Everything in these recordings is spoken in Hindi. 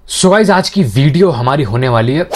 सो गाइस आज की वीडियो हमारी होने वाली है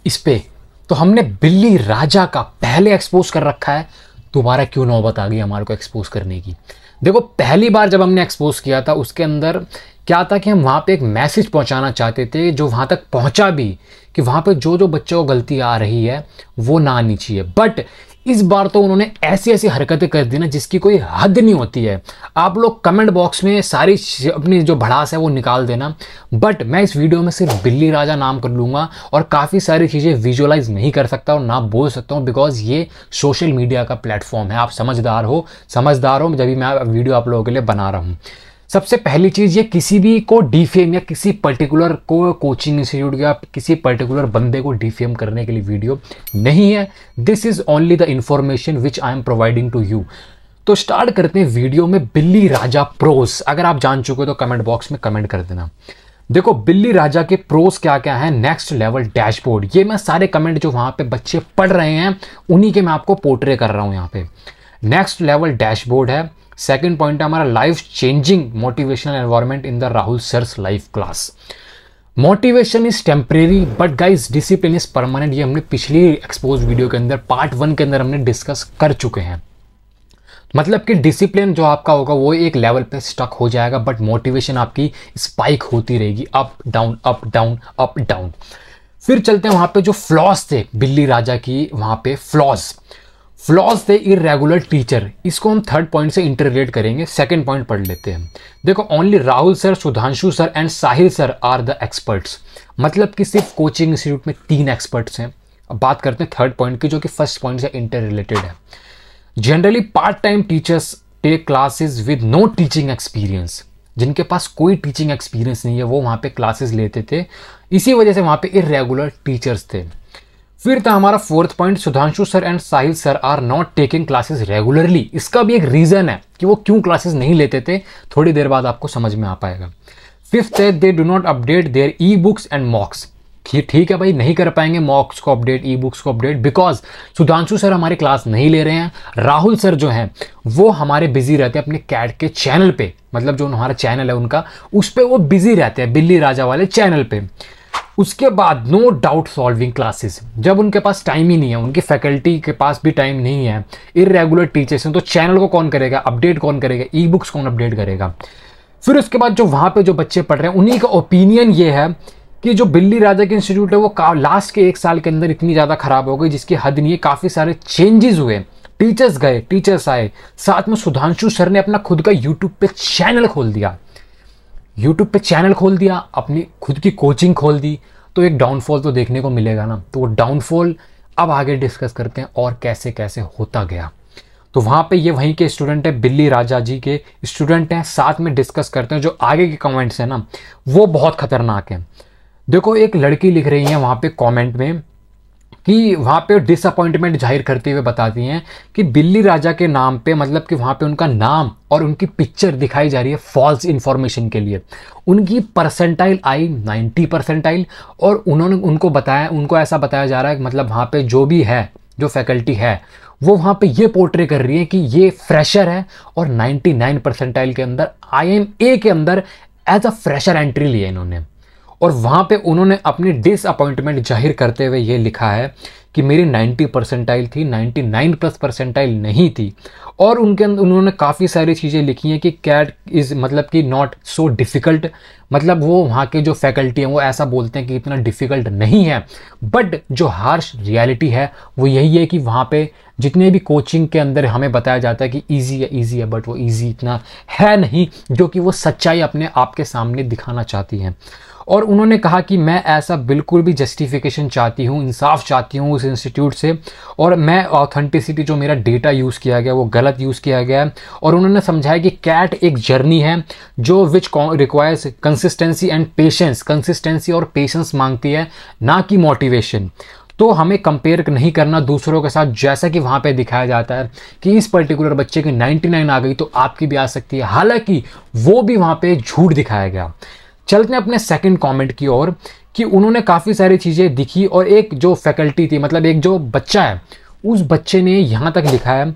इस पे। तो हमने बिल्ली राजा का पहले एक्सपोज कर रखा है, दोबारा क्यों नौबत आ गई हमारे को एक्सपोज करने की। देखो पहली बार जब हमने एक्सपोज किया था उसके अंदर क्या था कि हम वहाँ पे एक मैसेज पहुँचाना चाहते थे, जो वहाँ तक पहुँचा भी, कि वहाँ पे जो जो बच्चों को गलती आ रही है वो ना आनी चाहिए। बट इस बार तो उन्होंने ऐसी ऐसी हरकतें कर दी ना जिसकी कोई हद नहीं होती है। आप लोग कमेंट बॉक्स में सारी अपनी जो भड़ास है वो निकाल देना, बट मैं इस वीडियो में सिर्फ बिल्ली राजा नाम कर लूँगा और काफ़ी सारी चीज़ें विजुअलाइज नहीं कर सकता और ना बोल सकता हूँ, बिकॉज ये सोशल मीडिया का प्लेटफॉर्म है। आप समझदार हो जब भी मैं वीडियो आप लोगों के लिए बना रहा हूँ। सबसे पहली चीज़, ये किसी भी को डिफेम या किसी पर्टिकुलर को कोचिंग इंस्टीट्यूट या किसी पर्टिकुलर बंदे को डिफेम करने के लिए वीडियो नहीं है। This is only the information which I am providing to you. तो स्टार्ट करते हैं वीडियो में बिल्ली राजा प्रोस। अगर आप जान चुके हो तो कमेंट बॉक्स में कमेंट कर देना। देखो बिल्ली राजा के प्रोस क्या क्या है। नेक्स्ट लेवल डैशबोर्ड, ये मैं सारे कमेंट जो वहाँ पे बच्चे पढ़ रहे हैं उन्हीं के मैं आपको पोर्ट्रे कर रहा हूँ यहाँ पे। नेक्स्ट लेवल डैशबोर्ड है। सेकंड पॉइंट है हमारा life changing motivational environment in the Rahul sir's life class. Motivation is temporary but guys discipline is permanent. ये हमने पिछली एक्सपोज वीडियो के अंदर पार्ट 1 के अंदर हमने डिस्कस कर चुके हैं। मतलब कि डिसिप्लिन जो आपका होगा वो एक लेवल पे स्टक हो जाएगा, बट मोटिवेशन आपकी स्पाइक होती रहेगी, up down up down up down. फिर चलते हैं वहां पे जो फ्लॉज थे बिल्ली राजा की, वहां पे फ्लॉज थे इरेगुलर टीचर। इसको हम थर्ड पॉइंट से इंटरलेट करेंगे। सेकंड पॉइंट पढ़ लेते हैं। देखो only Rahul sir, Sudhanshu sir and Sahil sir are the experts. मतलब कि सिर्फ कोचिंग इंस्टीट्यूट में 3 एक्सपर्ट्स हैं। अब बात करते हैं थर्ड पॉइंट की, जो कि फर्स्ट पॉइंट से इंटर रिलेटेड है। Generally part time teachers take classes with no teaching experience. जिनके पास कोई टीचिंग एक्सपीरियंस नहीं है वो वहाँ पे क्लासेस लेते थे, इसी वजह से वहाँ पे इरेगुलर टीचर्स थे। फिर था हमारा fourth point, Sudhanshu sir and Sahil sir are not taking classes regularly. इसका भी एक रीजन है कि वो क्यों क्लासेस नहीं लेते थे, थोड़ी देर बाद आपको समझ में आ पाएगा। फिफ्थ है they do not update their e books and मॉक्स। ठीक है भाई, नहीं कर पाएंगे मॉक्स को अपडेट, ई बुक्स को अपडेट, बिकॉज सुधांशु सर हमारी क्लास नहीं ले रहे हैं। राहुल सर जो हैं वो हमारे बिजी रहते हैं अपने कैट के चैनल पे, मतलब जो हमारा चैनल है उनका, उस पर वो बिजी रहते हैं बिल्ली राजा वाले चैनल पे। उसके बाद नो डाउट सॉल्विंग क्लासेस, जब उनके पास टाइम ही नहीं है, उनकी फैकल्टी के पास भी टाइम नहीं है, इरेगुलर टीचर्स हैं, तो चैनल को कौन करेगा, अपडेट कौन करेगा, ई बुक्स कौन अपडेट करेगा। फिर उसके बाद जो वहाँ पे जो बच्चे पढ़ रहे हैं उन्हीं का ओपिनियन ये है कि जो बिल्ली राजा के इंस्टीट्यूट है वो लास्ट के 1 साल के अंदर इतनी ज़्यादा खराब हो गई जिसकी हद नहीं है। काफ़ी सारे चेंजेस हुए, टीचर्स गए, टीचर्स आए, साथ में सुधांशु सर ने अपना खुद का यूट्यूब पे चैनल खोल दिया, अपनी खुद की कोचिंग खोल दी। तो एक डाउनफॉल तो देखने को मिलेगा ना। तो वो डाउनफॉल अब आगे डिस्कस करते हैं और कैसे कैसे होता गया। तो वहाँ पे ये वहीं के स्टूडेंट है, बिल्ली राजा जी के स्टूडेंट हैं, साथ में डिस्कस करते हैं। जो आगे के कमेंट्स हैं ना वो बहुत खतरनाक हैं। देखो एक लड़की लिख रही है वहाँ पे कमेंट में कि वहाँ पे डिसअपॉइंटमेंट जाहिर करते हुए बताती हैं कि बिल्ली राजा के नाम पे, मतलब कि वहाँ पे उनका नाम और उनकी पिक्चर दिखाई जा रही है फॉल्स इन्फॉर्मेशन के लिए। उनकी परसेंटाइल आई 90 परसेंटाइल, और उनको ऐसा बताया जा रहा है, मतलब वहाँ पे जो भी है, जो फैकल्टी है वो वहाँ पे ये पोर्ट्रे कर रही है कि ये फ्रेशर है और 99 परसेंटाइल के अंदर IMA के अंदर एज अ फ्रेशर एंट्री लिया इन्होंने। और वहाँ पे उन्होंने अपनी डिसअपॉइंटमेंट जाहिर करते हुए ये लिखा है कि मेरी 90 परसेंटाइल थी, 99 प्लस परसेंटाइल नहीं थी। और उन्होंने काफ़ी सारी चीज़ें लिखी हैं कि कैट इज़, मतलब कि नॉट सो डिफ़िकल्ट, मतलब वो वहाँ के जो फैकल्टी हैं वो ऐसा बोलते हैं कि इतना डिफ़िकल्ट नहीं है। बट जो हार्श रियलिटी है वो यही है कि वहाँ पे जितने भी कोचिंग के अंदर हमें बताया जाता है कि ईजी है, बट वो ईजी इतना है नहीं, जो कि वो सच्चाई अपने आप के सामने दिखाना चाहती हैं। और उन्होंने कहा कि मैं ऐसा बिल्कुल भी जस्टिफिकेशन चाहती हूँ, इंसाफ चाहती हूँ उस इंस्टीट्यूट से, और मैं ऑथेंटिसिटी जो मेरा डेटा यूज़ किया गया वो गलत यूज़ किया गया है। और उन्होंने समझाया कि कैट एक जर्नी है जो which requires consistency and patience, consistency और पेशेंस मांगती है, ना कि मोटिवेशन। तो हमें कंपेयर नहीं करना दूसरों के साथ, जैसा कि वहाँ पे दिखाया जाता है कि इस पर्टिकुलर बच्चे की 99 आ गई तो आपकी भी आ सकती है, हालांकि वो भी वहाँ पे झूठ दिखाया गया। चलते हैं अपने सेकंड कमेंट की ओर कि उन्होंने काफ़ी सारी चीज़ें दिखी, और एक जो फैकल्टी थी, मतलब एक जो बच्चा है, उस बच्चे ने यहाँ तक लिखा है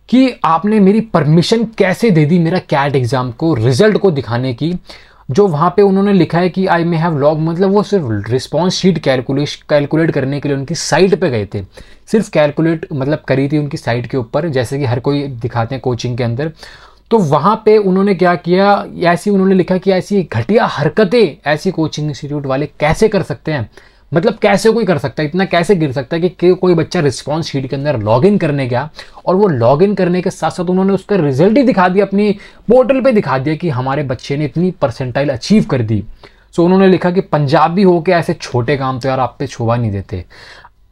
कि आपने मेरी परमिशन कैसे दे दी मेरा कैट एग्ज़ाम को रिजल्ट को दिखाने की, जो वहाँ पे उन्होंने लिखा है कि आई मे हैव लॉग, मतलब वो सिर्फ रिस्पॉन्स शीट कैलकुलेट करने के लिए उनकी साइट पे गए थे, सिर्फ कैलकुलेट मतलब करी थी उनकी साइट के ऊपर, जैसे कि हर कोई दिखाते हैं कोचिंग के अंदर। तो वहाँ पे उन्होंने क्या किया, ऐसी उन्होंने लिखा कि ऐसी घटिया हरकतें ऐसी कोचिंग इंस्टीट्यूट वाले कैसे कर सकते हैं, मतलब कैसे कोई कर सकता है, इतना कैसे गिर सकता है कि कोई बच्चा रिस्पॉन्स शीट के अंदर लॉगिन करने गया और वो लॉगिन करने के साथ साथ उन्होंने उसका रिजल्ट ही दिखा दिया, अपनी पोर्टल पे दिखा दिया कि हमारे बच्चे ने इतनी परसेंटाइल अचीव कर दी। सो उन्होंने लिखा कि पंजाबी हो के ऐसे छोटे काम तो यार आप पे शोभा नहीं देते।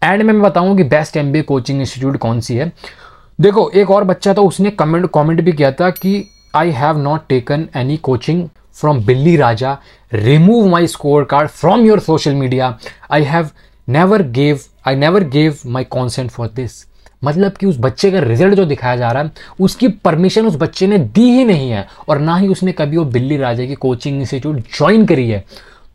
एंड में मैं बताऊँ कि बेस्ट MBA कोचिंग इंस्टीट्यूट कौन सी है। देखो एक और बच्चा था, उसने कमेंट भी किया था कि I have not taken any coaching from बिल्ली राजा, remove my score card from your social media, I never gave my consent for this. मतलब कि उस बच्चे का रिजल्ट जो दिखाया जा रहा है उसकी परमिशन उस बच्चे ने दी ही नहीं है, और ना ही उसने कभी वो बिल्ली राजा की कोचिंग इंस्टीट्यूट ज्वाइन करी है।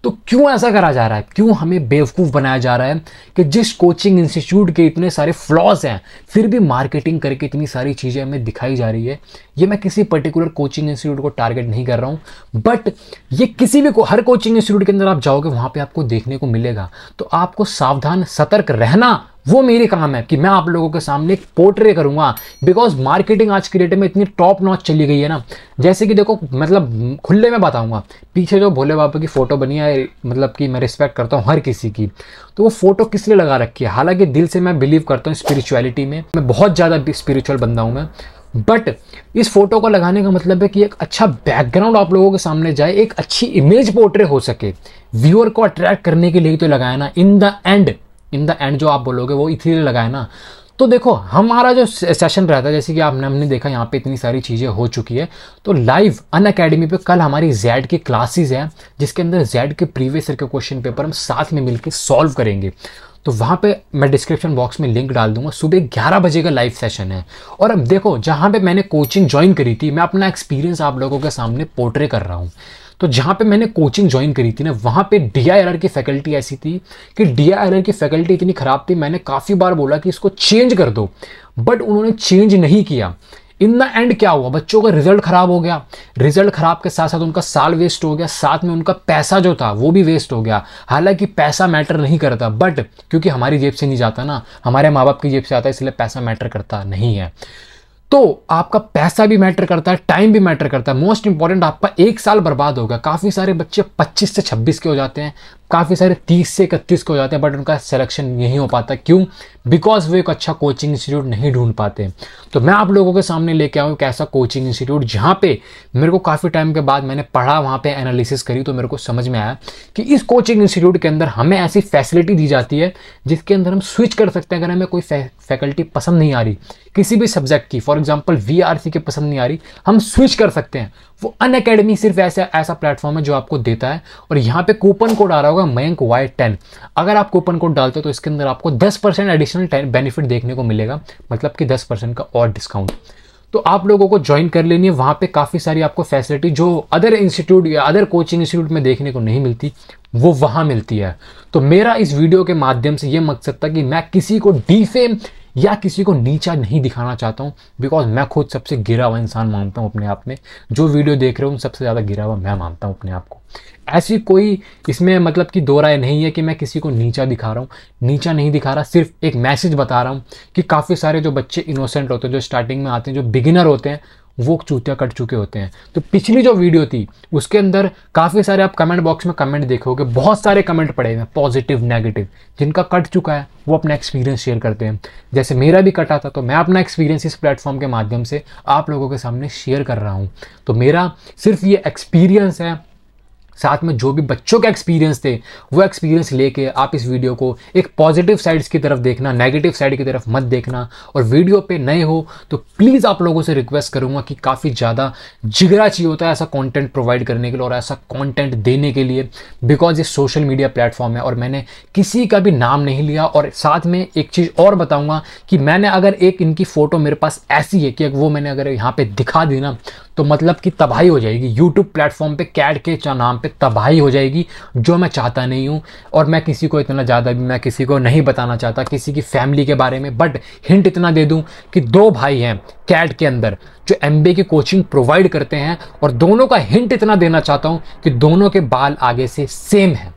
तो क्यों ऐसा करा जा रहा है, क्यों हमें बेवकूफ़ बनाया जा रहा है कि जिस कोचिंग इंस्टीट्यूट के इतने सारे फ्लॉज हैं फिर भी मार्केटिंग करके इतनी सारी चीज़ें हमें दिखाई जा रही है। ये मैं किसी पर्टिकुलर कोचिंग इंस्टीट्यूट को टारगेट नहीं कर रहा हूँ, बट ये किसी भी हर कोचिंग इंस्टीट्यूट के अंदर आप जाओगे वहाँ पे आपको देखने को मिलेगा। तो आपको सावधान सतर्क रहना वो मेरी काम है कि मैं आप लोगों के सामने एक पोर्ट्रे करूंगा, बिकॉज मार्केटिंग आज की डेट में इतनी टॉप नॉच चली गई है ना। जैसे कि देखो मतलब खुले में बताऊंगा, पीछे जो भोले बाबा की फोटो बनी है, मतलब कि मैं रिस्पेक्ट करता हूँ हर किसी की, तो वो फोटो किस लिए लगा रखी है। हालांकि दिल से मैं बिलीव करता हूँ स्पिरिचुअलिटी में, मैं बहुत ज़्यादा स्पिरिचुअल बंदा हूँ मैं, बट इस फोटो को लगाने का मतलब है कि एक अच्छा बैकग्राउंड आप लोगों के सामने जाए, एक अच्छी इमेज पोर्ट्रे हो सके, व्यूअर को अट्रैक्ट करने के लिए तो लगाया ना। इन द एंड जो आप बोलोगे वो इसीलिए लगाए ना। तो देखो हमारा जो सेशन रहता है, जैसे कि हमने देखा यहाँ पे इतनी सारी चीज़ें हो चुकी है, तो लाइव अनअकैडमी पे कल हमारी जेड की क्लासेस हैं जिसके अंदर जेड के प्रीवियस ईयर के क्वेश्चन पेपर हम साथ में मिलकर सॉल्व करेंगे। तो वहाँ पे मैं डिस्क्रिप्शन बॉक्स में लिंक डाल दूंगा, सुबह 11 बजे का लाइव सेशन है। और अब देखो जहाँ पे मैंने कोचिंग ज्वाइन करी थी, मैं अपना एक्सपीरियंस आप लोगों के सामने पोर्ट्रे कर रहा हूँ। तो जहाँ पे मैंने कोचिंग ज्वाइन करी थी ना, वहाँ पे DIRR की फैकल्टी ऐसी थी कि DIRR की फैकल्टी इतनी ख़राब थी, मैंने काफ़ी बार बोला कि इसको चेंज कर दो, बट उन्होंने चेंज नहीं किया। इन द एंड क्या हुआ, बच्चों का रिजल्ट ख़राब हो गया, रिजल्ट ख़राब के साथ साथ उनका साल वेस्ट हो गया, साथ में उनका पैसा जो था वो भी वेस्ट हो गया। हालांकि पैसा मैटर नहीं करता, बट क्योंकि हमारी जेब से नहीं जाता ना, हमारे माँ बाप की जेब से आता है, इसलिए पैसा मैटर करता नहीं है। तो आपका पैसा भी मैटर करता है, टाइम भी मैटर करता है। मोस्ट इंपॉर्टेंट आपका 1 साल बर्बाद होगा। काफ़ी सारे बच्चे 25 से 26 के हो जाते हैं, काफ़ी सारे 30 से 31 के हो जाते हैं, बट उनका सिलेक्शन नहीं हो पाता। क्यों? बिकॉज वो एक अच्छा कोचिंग इंस्टीट्यूट नहीं ढूंढ पाते। तो मैं आप लोगों के सामने लेके आऊँ एक ऐसा कोचिंग इंस्टीट्यूट जहाँ पे मेरे को काफ़ी टाइम के बाद मैंने पढ़ा, वहाँ पे एनालिसिस करी, तो मेरे को समझ में आया कि इस कोचिंग इंस्टीट्यूट के अंदर हमें ऐसी फैसिलिटी दी जाती है जिसके अंदर हम स्विच कर सकते हैं। अगर हमें कोई फैकल्टी पसंद नहीं आ रही किसी भी सब्जेक्ट की, फॉर एग्जांपल VRC के पसंद नहीं आ रही, हम स्विच कर सकते हैं। वो अनअकैडमी सिर्फ ऐसा प्लेटफॉर्म है जो आपको देता है। और यहाँ पे कूपन कोड आ रहा होगा मयंक Y10, अगर आप कूपन कोड डालते हो तो इसके अंदर आपको 10% एडिशनल बेनिफिट देखने को मिलेगा, मतलब कि 10% का और डिस्काउंट। तो आप लोगों को ज्वाइन कर लेनी है। वहाँ पे काफ़ी सारी आपको फैसिलिटी जो अदर इंस्टीट्यूट या अदर कोचिंग इंस्टीट्यूट में देखने को नहीं मिलती, वो वहाँ मिलती है। तो मेरा इस वीडियो के माध्यम से ये मकसद था कि मैं किसी को डिफेम या किसी को नीचा नहीं दिखाना चाहता हूँ, बिकॉज मैं खुद सबसे गिरा हुआ इंसान मानता हूँ अपने आप में। जो वीडियो देख रहे हो सबसे ज़्यादा गिरा हुआ मैं मानता हूँ अपने आप को। ऐसी कोई इसमें मतलब कि दो राय नहीं है कि मैं किसी को नीचा दिखा रहा हूँ, नीचा नहीं दिखा रहा, सिर्फ एक मैसेज बता रहा हूँ कि काफ़ी सारे जो बच्चे इनोसेंट होते हैं, जो स्टार्टिंग में आते हैं, जो बिगिनर होते हैं, वो चूतिया कट चुके होते हैं। तो पिछली जो वीडियो थी उसके अंदर काफ़ी सारे आप कमेंट बॉक्स में कमेंट देखोगे, बहुत सारे कमेंट पड़े हैं पॉजिटिव नेगेटिव। जिनका कट चुका है वो अपना एक्सपीरियंस शेयर करते हैं, जैसे मेरा भी कटा था, तो मैं अपना एक्सपीरियंस इस प्लेटफॉर्म के माध्यम से आप लोगों के सामने शेयर कर रहा हूँ। तो मेरा सिर्फ ये एक्सपीरियंस है, साथ में जो भी बच्चों के एक्सपीरियंस थे वो एक्सपीरियंस लेके आप इस वीडियो को एक पॉजिटिव साइड्स की तरफ देखना, नेगेटिव साइड की तरफ मत देखना। और वीडियो पे नए हो तो प्लीज़ आप लोगों से रिक्वेस्ट करूंगा कि काफ़ी ज़्यादा जिगरा चाहिए होता है ऐसा कंटेंट प्रोवाइड करने के लिए और ऐसा कंटेंट देने के लिए, बिकॉज ये सोशल मीडिया प्लेटफॉर्म है और मैंने किसी का भी नाम नहीं लिया। और साथ में एक चीज़ और बताऊँगा कि मैंने अगर एक इनकी फ़ोटो मेरे पास ऐसी है कि वो मैंने अगर यहाँ पर दिखा दी ना, तो मतलब कि तबाही हो जाएगी। यूट्यूब प्लेटफॉर्म पे कैड के नाम पे तबाही हो जाएगी, जो मैं चाहता नहीं हूँ। और मैं किसी को इतना ज़्यादा भी मैं किसी को नहीं बताना चाहता किसी की फैमिली के बारे में, बट हिंट इतना दे दूँ कि 2 भाई हैं कैट के अंदर जो MBA की कोचिंग प्रोवाइड करते हैं, और दोनों का हिंट इतना देना चाहता हूँ कि दोनों के बाल आगे से सेम है,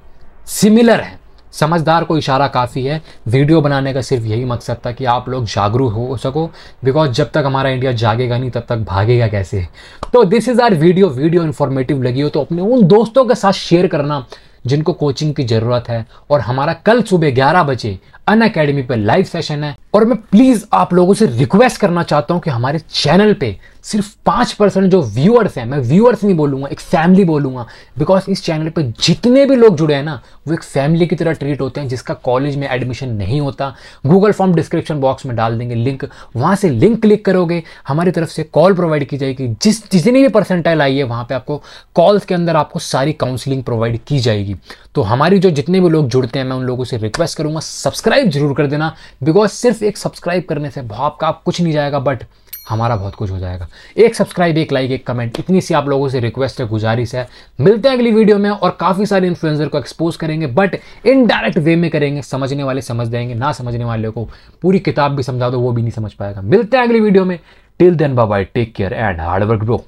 सिमिलर है। समझदार को इशारा काफ़ी है। वीडियो बनाने का सिर्फ यही मकसद था कि आप लोग जागरूक हो सको, बिकॉज जब तक हमारा इंडिया जागेगा नहीं तब तक भागेगा कैसे। तो this is our video informative लगी हो तो अपने उन दोस्तों के साथ शेयर करना जिनको कोचिंग की ज़रूरत है। और हमारा कल सुबह 11 बजे अनअकैडमी पे लाइव सेशन है। और मैं प्लीज़ आप लोगों से रिक्वेस्ट करना चाहता हूं कि हमारे चैनल पे सिर्फ 5% जो व्यूअर्स हैं, मैं व्यूअर्स नहीं बोलूँगा, एक फैमिली बोलूँगा, बिकॉज इस चैनल पे जितने भी लोग जुड़े हैं ना वो एक फैमिली की तरह ट्रीट होते हैं। जिसका कॉलेज में एडमिशन नहीं होता, गूगल फॉर्म डिस्क्रिप्शन बॉक्स में डाल देंगे लिंक, वहाँ से लिंक क्लिक करोगे, हमारी तरफ से कॉल प्रोवाइड की जाएगी। जितनी भी परसेंटाइल आई है वहाँ पर आपको कॉल्स के अंदर आपको सारी काउंसलिंग प्रोवाइड की जाएगी। तो हमारी जो जितने भी लोग जुड़ते हैं मैं उन लोगों से रिक्वेस्ट करूँगा सब्सक्राइब जरूर कर देना, बिकॉज सिर्फ एक सब्सक्राइब करने से आपका कुछ नहीं जाएगा, बट हमारा बहुत कुछ हो जाएगा। एक सब्सक्राइब, एक लाइक, एक कमेंट, इतनी सी आप लोगों से रिक्वेस्ट है, गुजारिश है। मिलते हैं अगली वीडियो में और काफ़ी सारे इन्फ्लुएंसर को एक्सपोज करेंगे, बट इनडायरेक्ट वे में करेंगे। समझने वाले समझ जाएंगे, ना समझने वाले को पूरी किताब भी समझा दो वो भी नहीं समझ पाएगा। मिलते हैं अगली वीडियो में। Till then bye bye, take care and hard work bro.